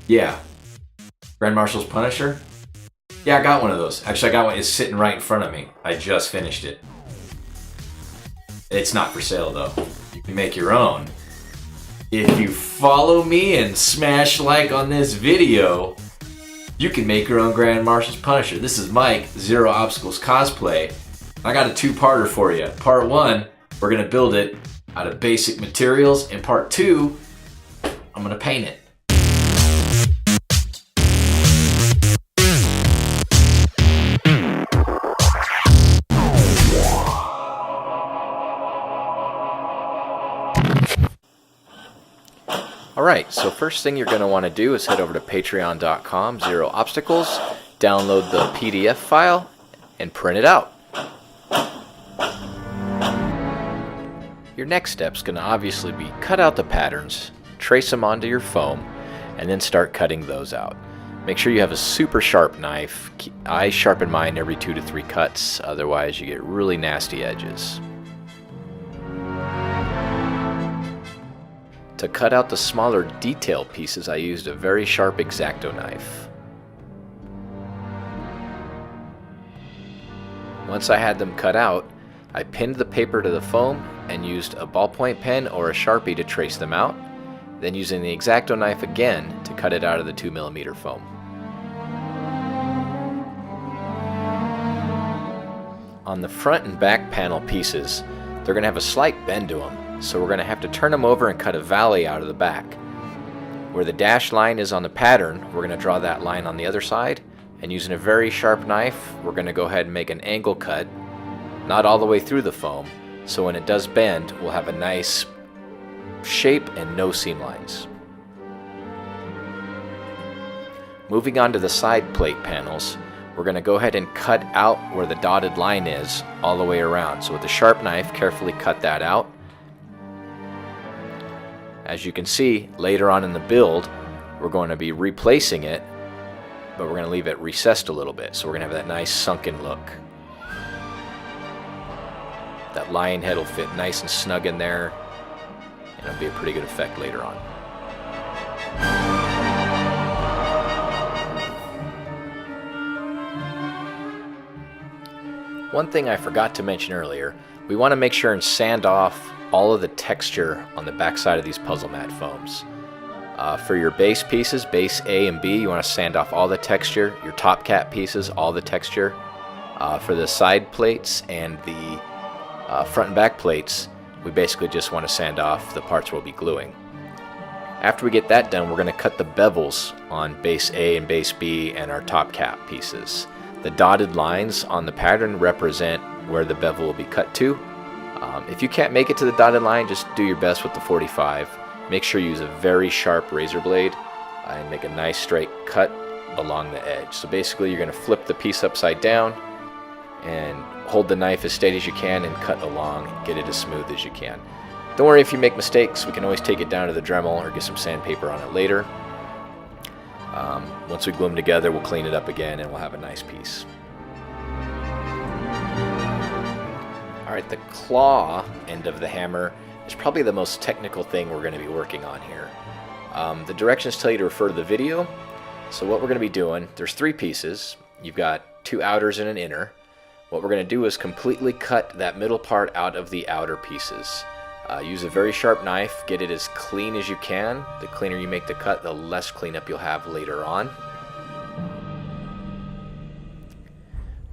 Yeah, Grand Marshals Punisher. Yeah, I got one of those. Actually, I got one. It's sitting right in front of me. I just finished it. It's not for sale though. You can make your own. If you follow me and smash like on this video, you can make your own Grand Marshals Punisher. This is Mike, Zero Obstacles Cosplay. I got a two-parter for you. Part one, we're gonna build it out of basic materials, and part two, I'm gonna paint it. Alright, so first thing you're going to want to do is head over to patreon.com, Zero Obstacles, download the PDF file, and print it out. Your next step is going to obviously be cut out the patterns, trace them onto your foam, and then start cutting those out. Make sure you have a super sharp knife. I sharpen mine every 2 to 3 cuts, otherwise you get really nasty edges. To cut out the smaller detail pieces, I used a very sharp X-Acto knife. Once I had them cut out, I pinned the paper to the foam and used a ballpoint pen or a Sharpie to trace them out, then using the X-Acto knife again to cut it out of the 2mm foam. On the front and back panel pieces, they're going to have a slight bend to them. So we're going to have to turn them over and cut a valley out of the back. Where the dashed line is on the pattern, we're going to draw that line on the other side, and using a very sharp knife, we're going to go ahead and make an angle cut, not all the way through the foam, so when it does bend, we'll have a nice shape and no seam lines. Moving on to the side plate panels, we're going to go ahead and cut out where the dotted line is all the way around. So with a sharp knife, carefully cut that out. As you can see, later on in the build, we're going to be replacing it, but we're going to leave it recessed a little bit, so we're going to have that nice sunken look. That lion head will fit nice and snug in there, and it'll be a pretty good effect later on. One thing I forgot to mention earlier, we want to make sure and sand off all of the texture on the back side of these puzzle mat foams. For your base pieces, base A and B, you want to sand off all the texture. Your top cap pieces, all the texture. For the side plates and the front and back plates, we basically just want to sand off the parts we'll be gluing. After we get that done, we're going to cut the bevels on base A and base B and our top cap pieces. The dotted lines on the pattern represent where the bevel will be cut to. If you can't make it to the dotted line, just do your best with the 45. Make sure you use a very sharp razor blade and make a nice straight cut along the edge. So basically you're going to flip the piece upside down and hold the knife as steady as you can and cut along and get it as smooth as you can. Don't worry if you make mistakes, we can always take it down to the Dremel or get some sandpaper on it later. Once we glue them together, we'll clean it up again and we'll have a nice piece. Alright, the claw end of the hammer is probably the most technical thing we're going to be working on here. The directions tell you to refer to the video. So what we're going to be doing, there's 3 pieces. You've got 2 outers and an inner. What we're going to do is completely cut that middle part out of the outer pieces. Use a very sharp knife, get it as clean as you can. The cleaner you make the cut, the less cleanup you'll have later on.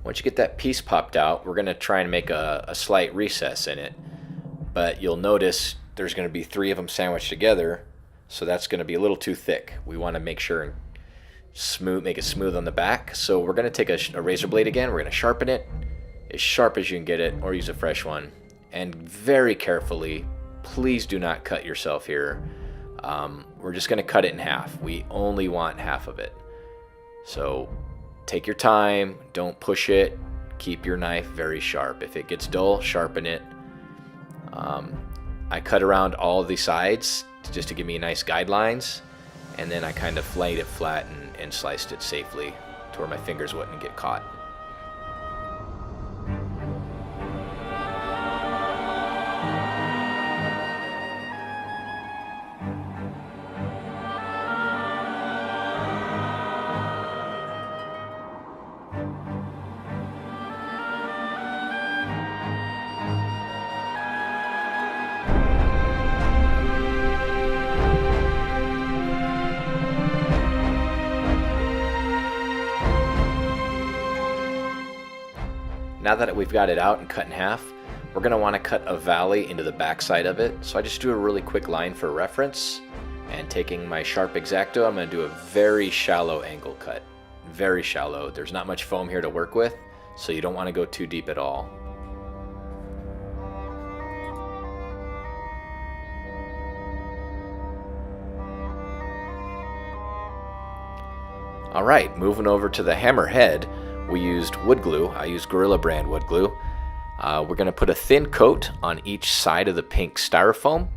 Once you get that piece popped out, we're going to try and make a slight recess in it. But you'll notice there's going to be 3 of them sandwiched together, so that's going to be a little too thick. We want to make sure and make it smooth on the back. So we're going to take a razor blade again. We're going to sharpen it as sharp as you can get it, or use a fresh one. And very carefully, please do not cut yourself here. We're just going to cut it in half. We only want half of it. So take your time, don't push it, keep your knife very sharp. If it gets dull, sharpen it. I cut around all the sides just to give me nice guidelines, and then I kind of laid it flat and sliced it safely to where my fingers wouldn't get caught. now that we've got it out and cut in half, we're going to want to cut a valley into the back side of it. So I just do a really quick line for reference, and taking my sharp X-Acto, I'm going to do a very shallow angle cut. Very shallow. There's not much foam here to work with, so you don't want to go too deep at all. Alright, moving over to the hammer head, we used wood glue. I used Gorilla brand wood glue. We're going to put a thin coat on each side of the pink styrofoam.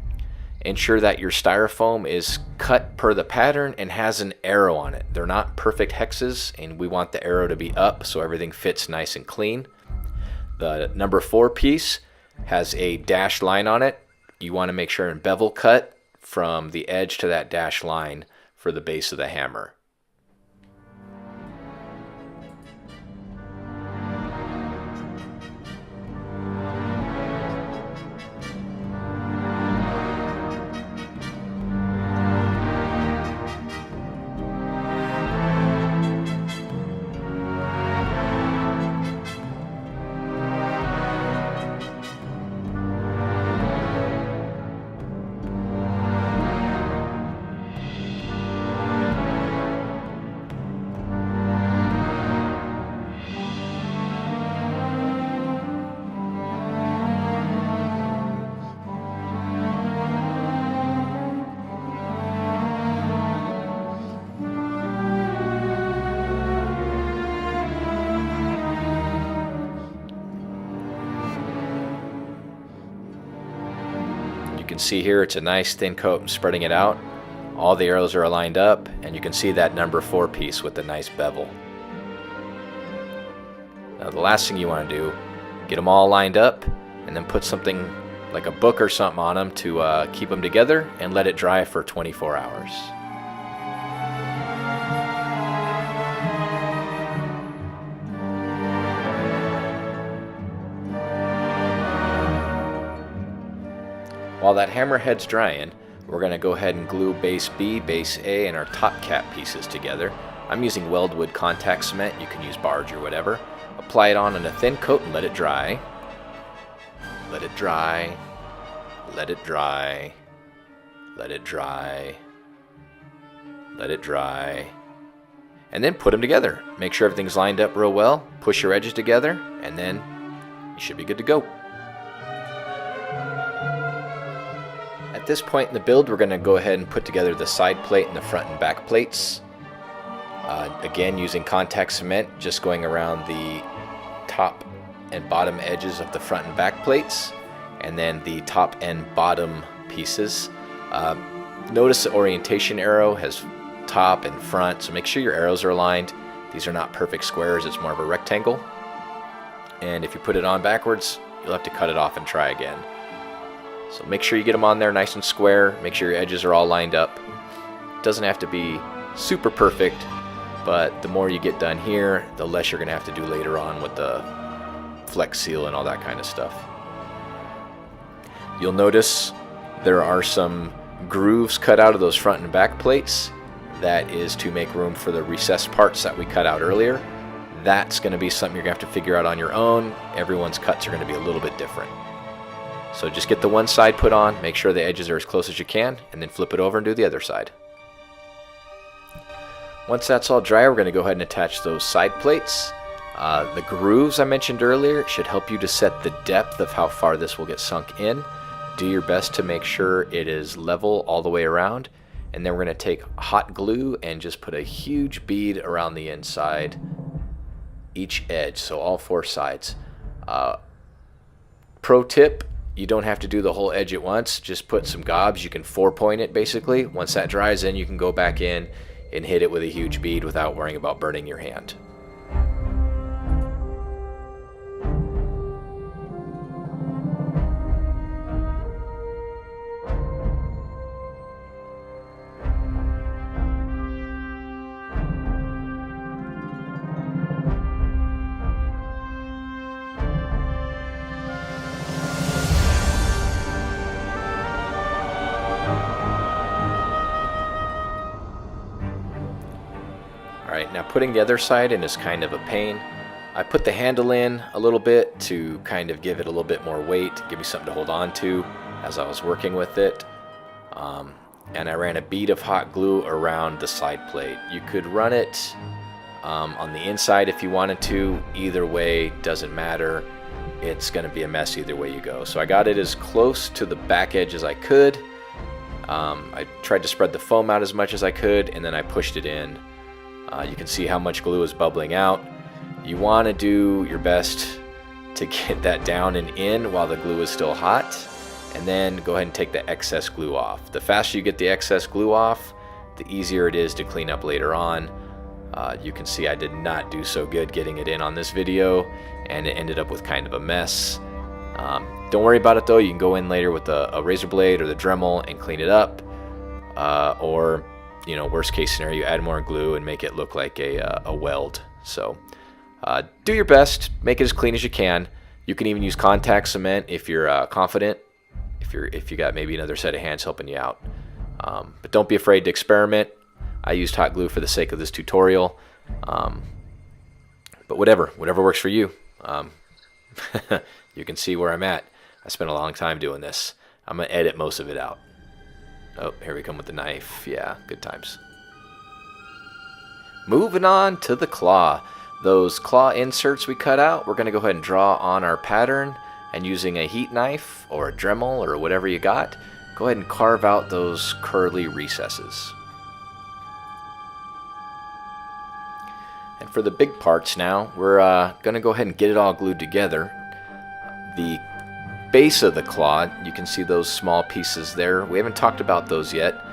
Ensure that your styrofoam is cut per the pattern and has an arrow on it. They're not perfect hexes, and we want the arrow to be up so everything fits nice and clean. The number 4 piece has a dashed line on it. You want to make sure and bevel cut from the edge to that dashed line for the base of the hammer. You can see here it's a nice thin coat. I'm spreading it out. All the arrows are lined up, and you can see that number 4 piece with the nice bevel. Now the last thing you want to do, get them all lined up, and then put something like a book or something on them to keep them together, and let it dry for 24 hours. While that hammerhead's drying, we're going to go ahead and glue base B, base A, and our top cap pieces together. I'm using Weldwood contact cement. You can use barge or whatever. Apply it on in a thin coat and let it dry. Let it dry. Let it dry. Let it dry. Let it dry. And then put them together. Make sure everything's lined up real well. Push your edges together, and then you should be good to go. At this point in the build, we're going to go ahead and put together the side plate and the front and back plates. Again, using contact cement, just going around the top and bottom edges of the front and back plates, and then the top and bottom pieces. Notice the orientation arrow has top and front, so make sure your arrows are aligned. These are not perfect squares, it's more of a rectangle. And if you put it on backwards, you'll have to cut it off and try again. So make sure you get them on there nice and square. Make sure your edges are all lined up. It doesn't have to be super perfect, but the more you get done here, the less you're going to have to do later on with the Flex Seal and all that kind of stuff. You'll notice there are some grooves cut out of those front and back plates. That is to make room for the recessed parts that we cut out earlier. That's going to be something you're going to have to figure out on your own. Everyone's cuts are going to be a little bit different. So just get the one side put on, make sure the edges are as close as you can, and then flip it over and do the other side. Once that's all dry, we're going to go ahead and attach those side plates. The grooves I mentioned earlier should help you to set the depth of how far this will get sunk in. Do your best to make sure it is level all the way around. And then we're going to take hot glue and just put a huge bead around the inside, each edge, so all 4 sides. Pro tip, you don't have to do the whole edge at once. Just put some gobs. You can 4-point it basically. Once that dries, then you can go back in and hit it with a huge bead without worrying about burning your hand. Alright, now putting the other side in is kind of a pain. I put the handle in a little bit to kind of give it a little bit more weight, give me something to hold on to as I was working with it. And I ran a bead of hot glue around the side plate. You could run it on the inside if you wanted to. Either way, doesn't matter. It's going to be a mess either way you go. So I got it as close to the back edge as I could. I tried to spread the foam out as much as I could, and then I pushed it in. You can see how much glue is bubbling out. You want to do your best to get that down and in while the glue is still hot, and then go ahead and take the excess glue off. The faster you get the excess glue off, the easier it is to clean up later on. You can see I did not do so good getting it in on this video, and it ended up with kind of a mess. Don't worry about it though. You can go in later with a razor blade or the Dremel and clean it up, or you know, worst case scenario, you add more glue and make it look like a weld. So do your best, make it as clean as you can. You can even use contact cement if you're confident, if you got maybe another set of hands helping you out. But don't be afraid to experiment. I used hot glue for the sake of this tutorial, but whatever works for you. You can see where I'm at. I spent a long time doing this. I'm gonna edit most of it out. Oh, here we come with the knife. Yeah, good times. Moving on to the claw. Those claw inserts we cut out, we're gonna go ahead and draw on our pattern, and using a heat knife or a Dremel or whatever you got, go ahead and carve out those curly recesses. And for the big parts now, we're gonna go ahead and get it all glued together. The base of the claw, you can see those small pieces there. We haven't talked about those yet.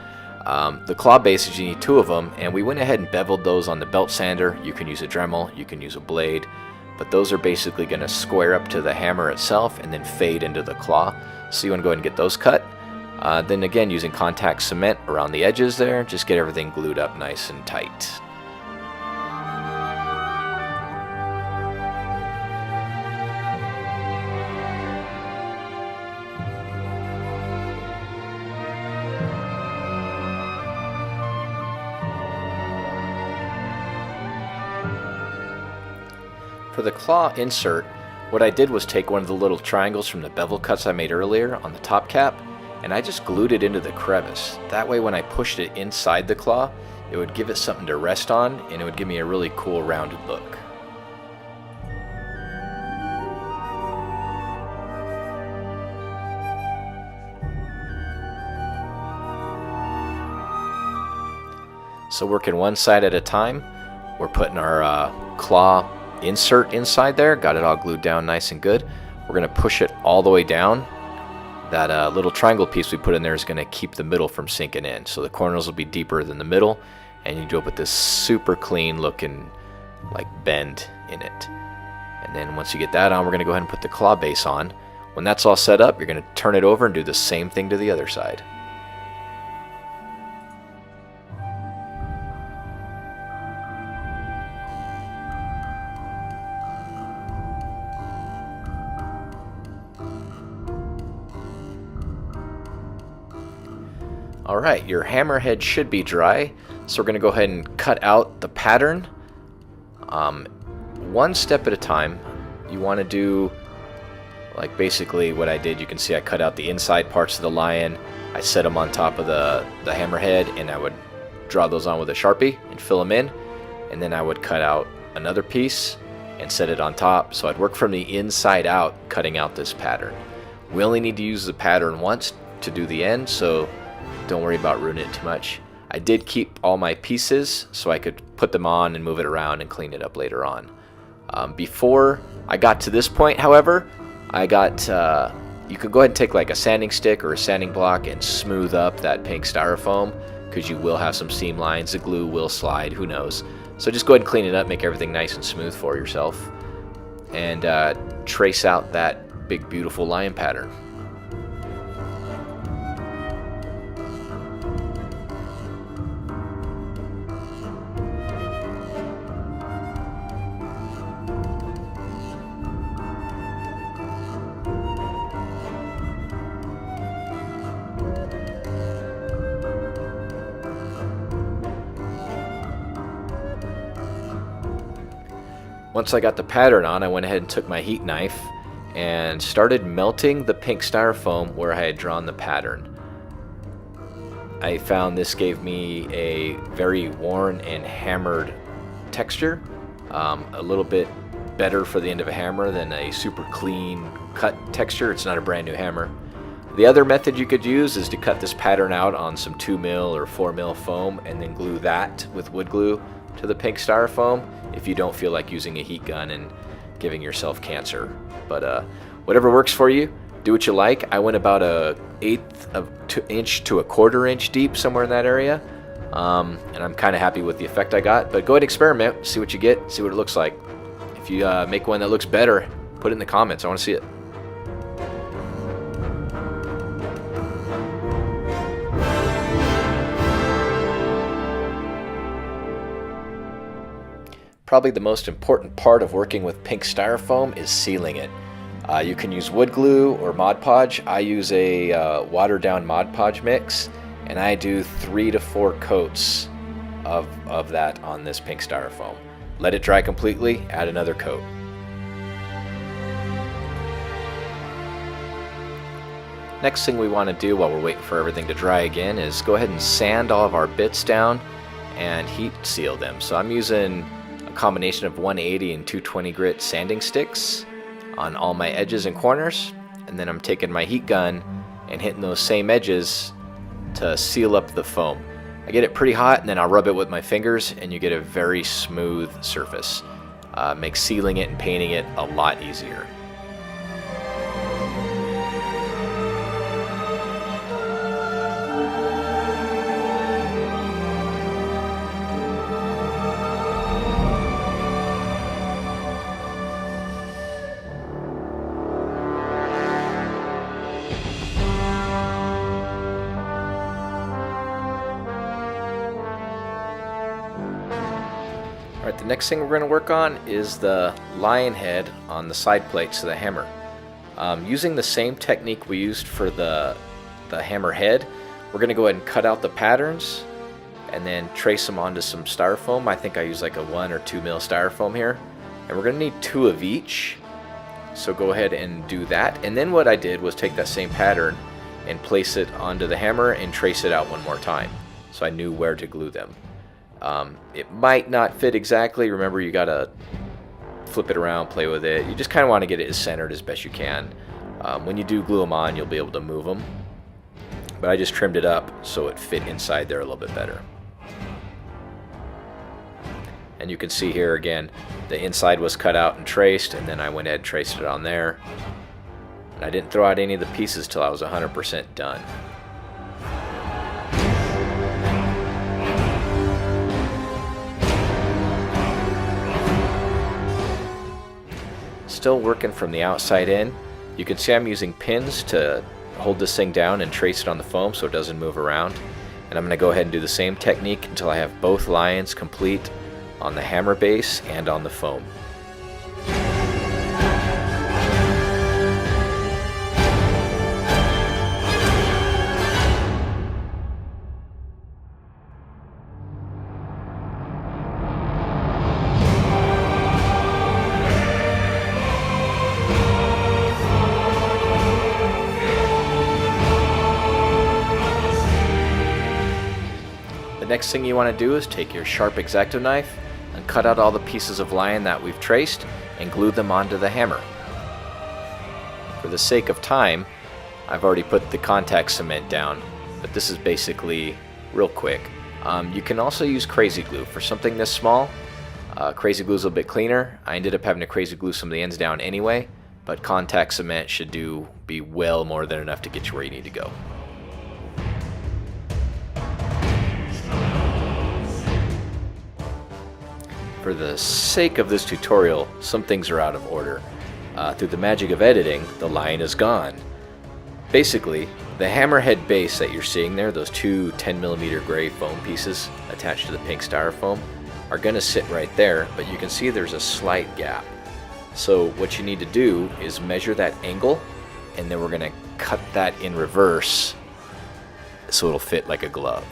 The claw bases, you need 2 of them, and we went ahead and beveled those on the belt sander. You can use a Dremel, you can use a blade, but those are basically going to square up to the hammer itself and then fade into the claw. So you want to go ahead and get those cut. Then again, using contact cement around the edges there, just get everything glued up nice and tight. For the claw insert, what I did was take one of the little triangles from the bevel cuts I made earlier on the top cap, and I just glued it into the crevice. That way when I pushed it inside the claw, it would give it something to rest on, and it would give me a really cool rounded look. So working one side at a time, we're putting our claw insert inside there, got it all glued down nice and good. We're going to push it all the way down. That little triangle piece we put in there is going to keep the middle from sinking in, so the corners will be deeper than the middle, and you do it with this super clean looking like bend in it. And then once you get that on, we're going to go ahead and put the claw base on. When that's all set up, you're going to turn it over and do the same thing to the other side. Alright, your hammerhead should be dry, so we're going to go ahead and cut out the pattern one step at a time. You want to do like basically what I did. You can see I cut out the inside parts of the lion, I set them on top of the hammerhead, and I would draw those on with a Sharpie and fill them in, and then I would cut out another piece and set it on top. So I'd work from the inside out, cutting out this pattern. We only need to use the pattern once to do the end, so don't worry about ruining it too much. I did keep all my pieces so I could put them on and move it around and clean it up later on. Before I got to this point, however, I got you could go ahead and take like a sanding stick or a sanding block and smooth up that pink styrofoam, because you will have some seam lines. The glue will slide, who knows. So just go ahead and clean it up, make everything nice and smooth for yourself, and trace out that big beautiful lion pattern. Once I got the pattern on, I went ahead and took my heat knife and started melting the pink styrofoam where I had drawn the pattern. I found this gave me a very worn and hammered texture, a little bit better for the end of a hammer than a super clean cut texture. It's not a brand new hammer. The other method you could use is to cut this pattern out on some 2mm or 4mm foam and then glue that with wood glue to the pink styrofoam if you don't feel like using a heat gun and giving yourself cancer. But whatever works for you, do what you like. I went about a 1/8 of inch to a 1/4 inch deep, somewhere in that area, and I'm kind of happy with the effect I got. But go ahead and experiment, see what you get, see what it looks like. If you make one that looks better, put it in the comments. I want to see it. Probably the most important part of working with pink styrofoam is sealing it. You can use wood glue or Mod Podge. I use a watered down Mod Podge mix, and I do 3 to 4 coats of that on this pink styrofoam. Let it dry completely, add another coat. Next thing we want to do while we're waiting for everything to dry again is go ahead and sand all of our bits down and heat seal them. So I'm using a combination of 180 and 220 grit sanding sticks on all my edges and corners, and then I'm taking my heat gun and hitting those same edges to seal up the foam. I get it pretty hot and then I'll rub it with my fingers and you get a very smooth surface. Makes sealing it and painting it a lot easier. Alright, the next thing we're going to work on is the lion head on the side plates of the hammer. Using the same technique we used for the hammer head, we're going to go ahead and cut out the patterns and then trace them onto some styrofoam. I think I use like a 1 or 2 mil styrofoam here. And we're going to need 2 of each. So go ahead and do that. And then what I did was take that same pattern and place it onto the hammer and trace it out one more time, so I knew where to glue them. It might not fit exactly. Remember, you gotta flip it around, play with it. You just kind of want to get it as centered as best you can. When you do glue them on, you'll be able to move them. But I just trimmed it up so it fit inside there a little bit better. And you can see here again, the inside was cut out and traced, and then I went ahead and traced it on there. And I didn't throw out any of the pieces till I was 100% done. Still working from the outside in. You can see I'm using pins to hold this thing down and trace it on the foam so it doesn't move around. And I'm going to go ahead and do the same technique until I have both lions complete on the hammer base and on the foam. The next thing you want to do is take your sharp X-Acto knife and cut out all the pieces of lion that we've traced and glue them onto the hammer. For the sake of time, I've already put the contact cement down, but this is basically real quick. You can also use crazy glue for something this small. Crazy glue is a little bit cleaner. I ended up having to crazy glue some of the ends down anyway, but contact cement should be well more than enough to get you where you need to go. For the sake of this tutorial, some things are out of order. Through the magic of editing, the lion is gone. Basically, the hammerhead base that you're seeing there, those two 10mm gray foam pieces attached to the pink styrofoam, are going to sit right there, but you can see there's a slight gap. So what you need to do is measure that angle, and then we're going to cut that in reverse so it'll fit like a glove.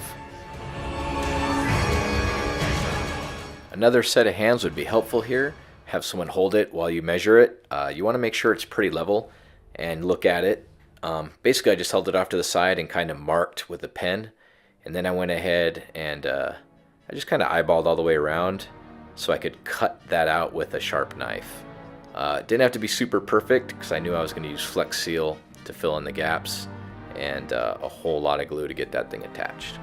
Another set of hands would be helpful here. have someone hold it while you measure it. You want to make sure it's pretty level and look at it. Basically, I just held it off to the side and kind of marked with a pen. And then I went ahead and I just kind of eyeballed all the way around so I could cut that out with a sharp knife. It didn't have to be super perfect because I knew I was going to use Flex Seal to fill in the gaps and a whole lot of glue to get that thing attached.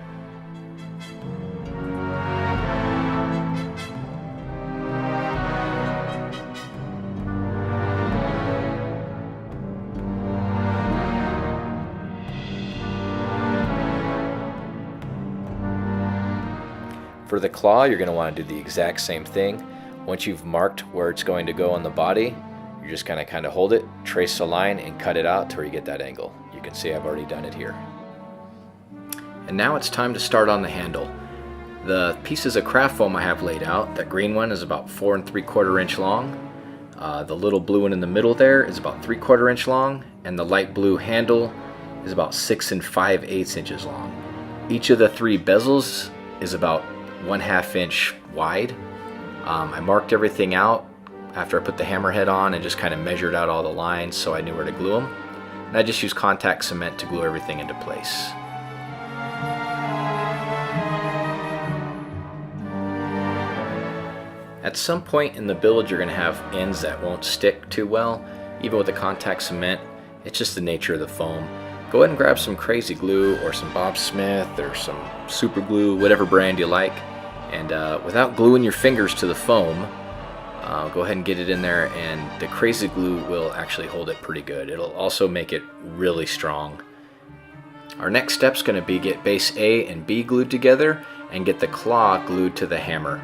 For the claw, you're going to want to do the exact same thing. Once you've marked where it's going to go on the body, you're just going to kind of hold it, trace a line, and cut it out to where you get that angle. You can see I've already done it here. And now it's time to start on the handle. The pieces of craft foam I have laid out, that green one is about 4 3/4 inch long. The little blue one in the middle there is about 3/4 inch long, and the light blue handle is about 6 5/8 inches long. Each of the 3 bezels is about 1/2 inch wide. I marked everything out after I put the hammerhead on and just kind of measured out all the lines so I knew where to glue them. And I just used contact cement to glue everything into place. At some point in the build, you're going to have ends that won't stick too well, even with the contact cement. It's just the nature of the foam. Go ahead and grab some crazy glue or some Bob Smith or some super glue, whatever brand you like, and without gluing your fingers to the foam, go ahead and get it in there, and the crazy glue will actually hold it pretty good. It'll also make it really strong. Our next step is going to be get base A and B glued together and get the claw glued to the hammer.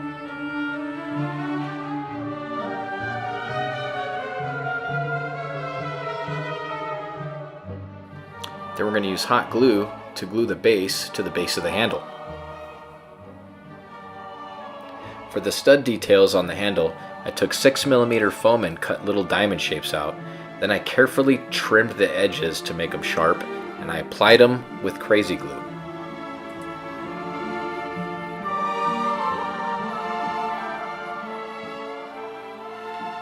Then we're going to use hot glue to glue the base to the base of the handle. For the stud details on the handle, I took 6mm foam and cut little diamond shapes out. Then I carefully trimmed the edges to make them sharp, and I applied them with crazy glue.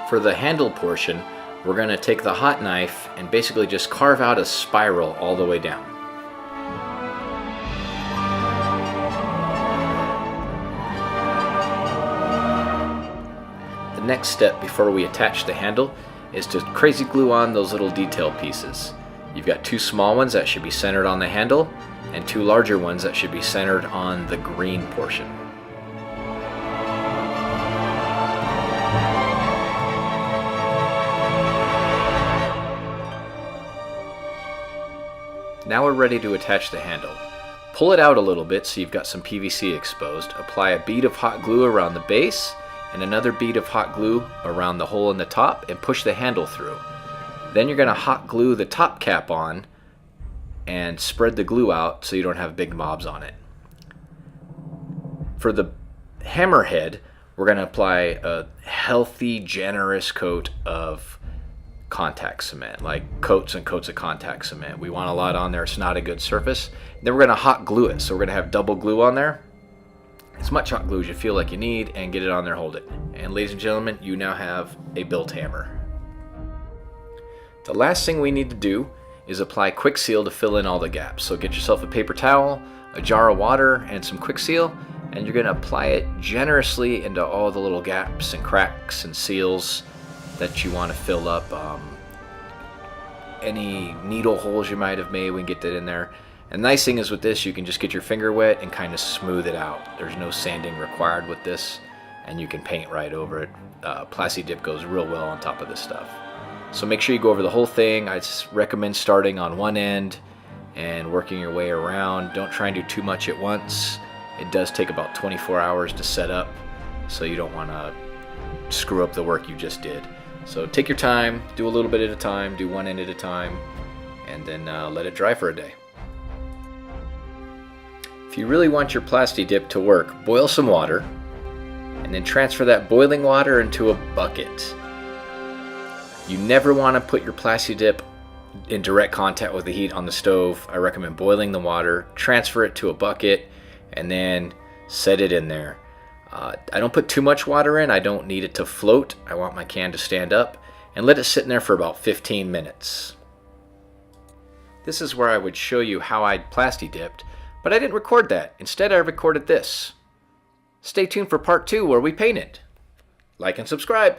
For the handle portion, we're going to take the hot knife and basically just carve out a spiral all the way down. The next step before we attach the handle is to crazy glue on those little detail pieces. You've got 2 small ones that should be centered on the handle and 2 larger ones that should be centered on the green portion. Now we're ready to attach the handle. Pull it out a little bit so you've got some PVC exposed. Apply a bead of hot glue around the base and another bead of hot glue around the hole in the top and push the handle through. Then you're going to hot glue the top cap on and spread the glue out so you don't have big mobs on it. For the hammerhead, we're going to apply a healthy, generous coat of contact cement, like coats and coats of contact cement. We want a lot on there. It's not a good surface. Then we're going to hot glue it. So we're going to have double glue on there. As much hot glue as you feel like you need, and get it on there, hold it. And ladies and gentlemen, you now have a built hammer. The last thing we need to do is apply Quick Seal to fill in all the gaps. So get yourself a paper towel, a jar of water, and some Quick Seal, and you're going to apply it generously into all the little gaps and cracks and seals that you want to fill up. Any needle holes you might have made, we can get that in there. And the nice thing is with this, you can just get your finger wet and kind of smooth it out. There's no sanding required with this, and you can paint right over it. Plasti Dip goes real well on top of this stuff. So make sure you go over the whole thing. I just recommend starting on one end and working your way around. Don't try and do too much at once. It does take about 24 hours to set up, so you don't want to screw up the work you just did. So take your time, do a little bit at a time, do one end at a time, and then let it dry for a day. If you really want your Plasti Dip to work, boil some water, and then transfer that boiling water into a bucket. You never want to put your Plasti Dip in direct contact with the heat on the stove. I recommend boiling the water, transfer it to a bucket, and then set it in there. I don't put too much water in. I don't need it to float. I want my can to stand up, and let it sit in there for about 15 minutes. This is where I would show you how I'd plasti dipped, but I didn't record that. Instead, I recorded this. Stay tuned for part 2 where we paint it. Like and subscribe.